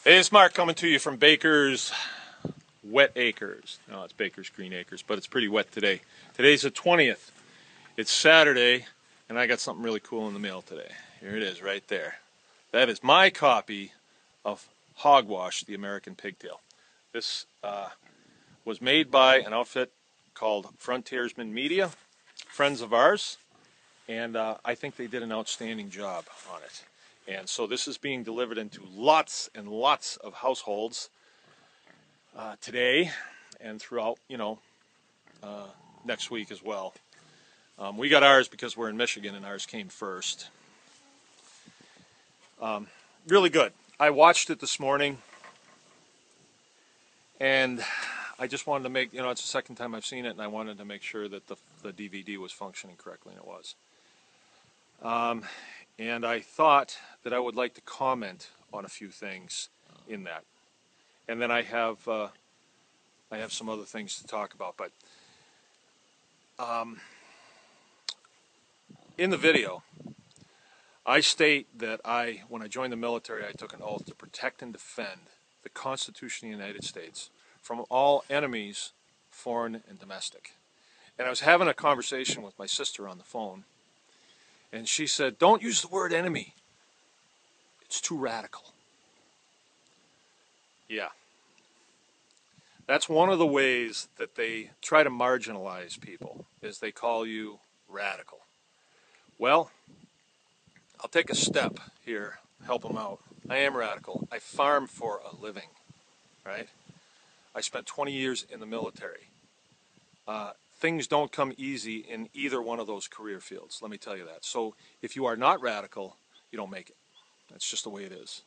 Hey, it's Mark coming to you from Baker's Wet Acres. No, it's Baker's Green Acres, but it's pretty wet today. Today's the 20th. It's Saturday, and I got something really cool in the mail today. Here it is right there. That is my copy of Hogwash, the American Pigtail. This was made by an outfit called Frontiersman Media, friends of ours, and I think they did an outstanding job on it. And so this is being delivered into lots and lots of households today and throughout, next week as well. We got ours because we're in Michigan and ours came first. Really good. I watched it this morning and I just wanted to make, it's the second time I've seen it and I wanted to make sure that the DVD was functioning correctly, and it was. And I thought that I would like to comment on a few things in that. And then I have some other things to talk about. But in the video, I state that when I joined the military, I took an oath to protect and defend the Constitution of the United States from all enemies, foreign and domestic. And I was having a conversation with my sister on the phone, and she said, "Don't use the word enemy. It's too radical." Yeah. That's one of the ways that they try to marginalize people, is they call you radical. Well, I'll take a step here, help them out. I am radical. I farm for a living, right? I spent 20 years in the military. Things don't come easy in either one of those career fields, let me tell you that. So if you are not radical, you don't make it. That's just the way it is.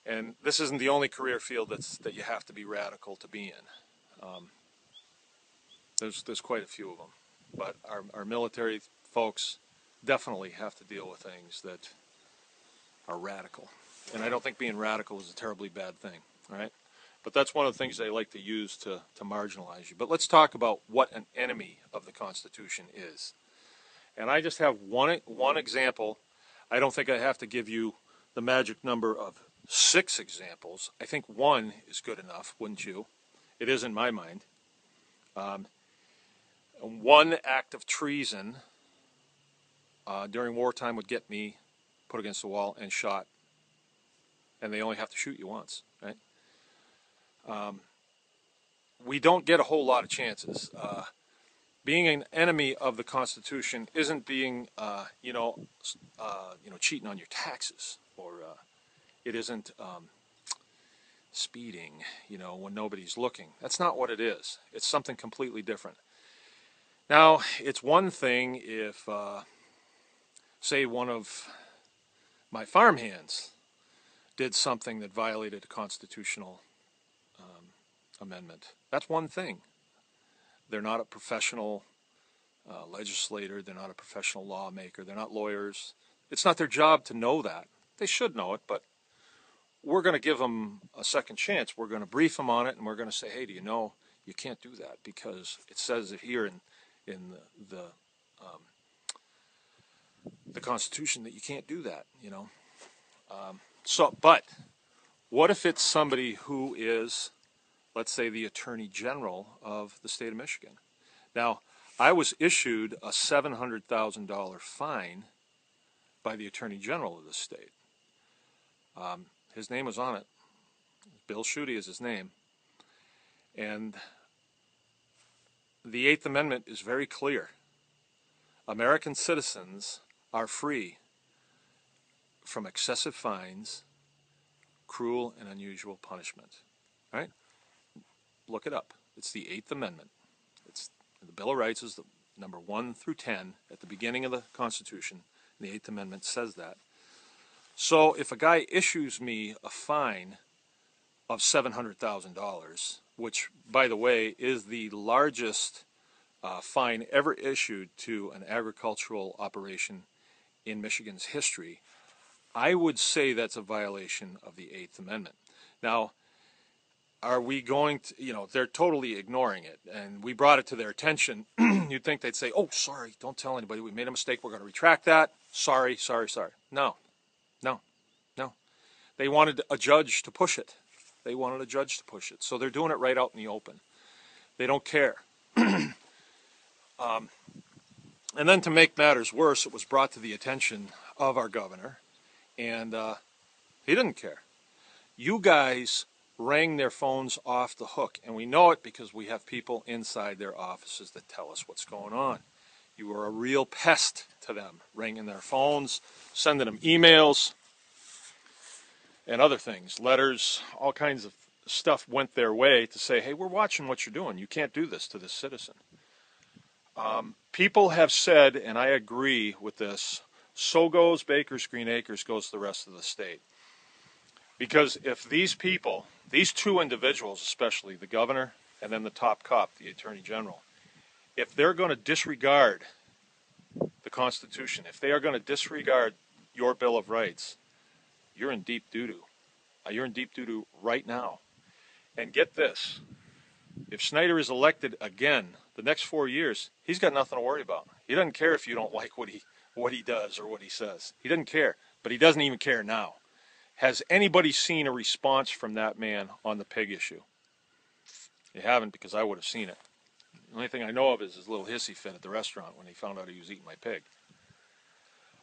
And this isn't the only career field that you have to be radical to be in. There's quite a few of them. But our military folks definitely have to deal with things that are radical. And I don't think being radical is a terribly bad thing, all right? But that's one of the things they like to use to marginalize you. But let's talk about what an enemy of the Constitution is. And I just have one example. I don't think I have to give you the magic number of 6 examples. I think 1 is good enough, wouldn't you? It is in my mind. One act of treason during wartime would get me put against the wall and shot. And they only have to shoot you once, right? We don't get a whole lot of chances. Being an enemy of the Constitution isn't being, cheating on your taxes, or it isn't speeding, when nobody's looking. That's not what it is. It's something completely different. Now, it's one thing if, say, one of my farmhands did something that violated a constitutional amendment. That's one thing. They're not a professional legislator. They're not a professional lawmaker. They're not lawyers. It's not their job to know that. They should know it, but we're going to give them a second chance. We're going to brief them on it, and we're going to say, hey, do you know you can't do that because it says it here in the Constitution that you can't do that, But what if it's somebody who is, let's say, the Attorney General of the state of Michigan? Now, I was issued a $700,000 fine by the Attorney General of the state. His name was on it. Bill Schuette is his name. And the 8th Amendment is very clear. American citizens are free from excessive fines, cruel and unusual punishment. All right? Look it up. It's the 8th Amendment. It's the Bill of Rights is the number 1 through 10 at the beginning of the Constitution. The 8th Amendment says that. So if a guy issues me a fine of $700,000, which, by the way, is the largest fine ever issued to an agricultural operation in Michigan's history, I would say that's a violation of the 8th Amendment. Now, are we going to, they're totally ignoring it, and we brought it to their attention. You'd think they'd say, oh, sorry, don't tell anybody, we made a mistake, we're going to retract that, sorry. No. They wanted a judge to push it. They wanted a judge to push it. So they're doing it right out in the open. They don't care. And then to make matters worse, it was brought to the attention of our governor, and he didn't care. You guys rang their phones off the hook, and we know it because we have people inside their offices that tell us what's going on. You were a real pest to them, ringing their phones, sending them emails, and other things, letters, all kinds of stuff went their way to say, hey, we're watching what you're doing. You can't do this to this citizen. People have said, and I agree with this, so goes Baker's Green Acres, goes the rest of the state. Because if these people, these two individuals especially, the governor and then the top cop, the attorney general, if they're going to disregard the Constitution, if they are going to disregard your Bill of Rights, you're in deep doo-doo. You're in deep doo-doo right now. And get this, if Snyder is elected again the next 4 years, he's got nothing to worry about. He doesn't care if you don't like what he does or what he says. He doesn't care, but he doesn't even care now. Has anybody seen a response from that man on the pig issue? You haven't, because I would have seen it. The only thing I know of is his little hissy fit at the restaurant when he found out he was eating my pig.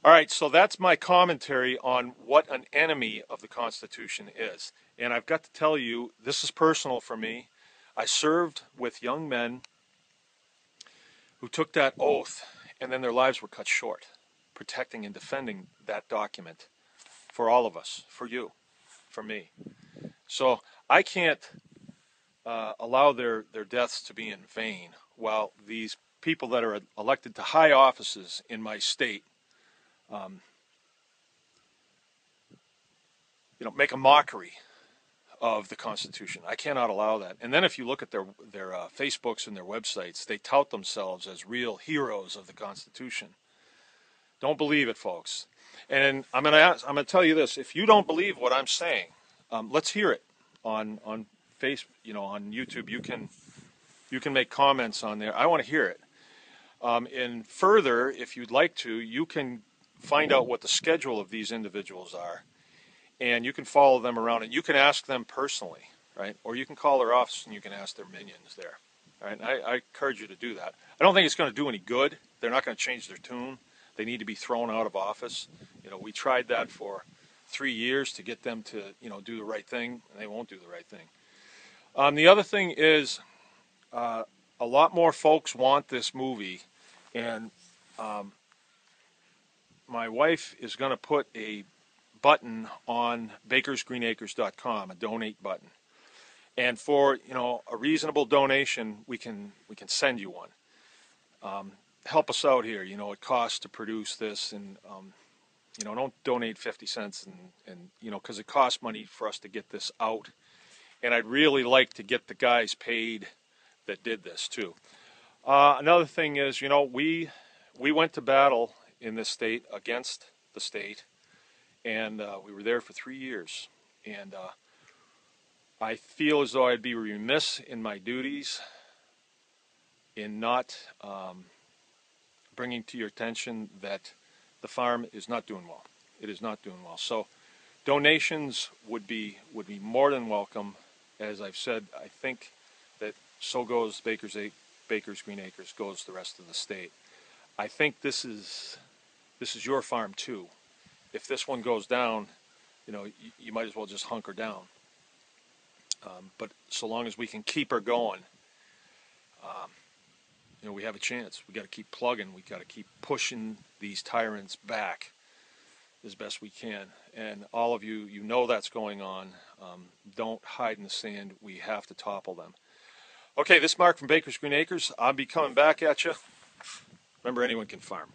All right, so that's my commentary on what an enemy of the Constitution is. And I've got to tell you, this is personal for me. I served with young men who took that oath, and then their lives were cut short, protecting and defending that document for all of us, for you, for me. So I can't allow their deaths to be in vain while these people that are elected to high offices in my state make a mockery of the Constitution. I cannot allow that. And then if you look at their Facebooks and their websites, they tout themselves as real heroes of the Constitution. Don't believe it, folks. And I'm going to tell you this: if you don't believe what I'm saying, let's hear it on Facebook, on YouTube. You can make comments on there. I want to hear it. And further, if you'd like to, you can find out what the schedule of these individuals are, and you can follow them around, and you can ask them personally, right? Or you can call their office and you can ask their minions there. All right? And I encourage you to do that. I don't think it's going to do any good. They're not going to change their tune. They need to be thrown out of office. We tried that for 3 years to get them to, do the right thing, and they won't do the right thing. The other thing is, a lot more folks want this movie, and my wife is going to put a button on bakersgreenacres.com, a donate button, and for a reasonable donation, we can send you one. Help us out here. It costs to produce this, and don't donate 50 cents, and because it costs money for us to get this out, and I'd really like to get the guys paid that did this too. Another thing is, we went to battle in this state against the state, and we were there for 3 years, and I feel as though I'd be remiss in my duties in not bringing to your attention that the farm is not doing well. It is not doing well. So donations would be more than welcome. As I've said, I think that so goes Baker's Green Acres, goes the rest of the state. I think this is your farm too. If this one goes down, you might as well just hunker down. But so long as we can keep her going, we have a chance. We got to keep plugging. We got to keep pushing these tyrants back as best we can. And all of you, that's going on. Don't hide in the sand. We have to topple them. Okay, this is Mark from Baker's Green Acres. I'll be coming back at you. Remember, anyone can farm.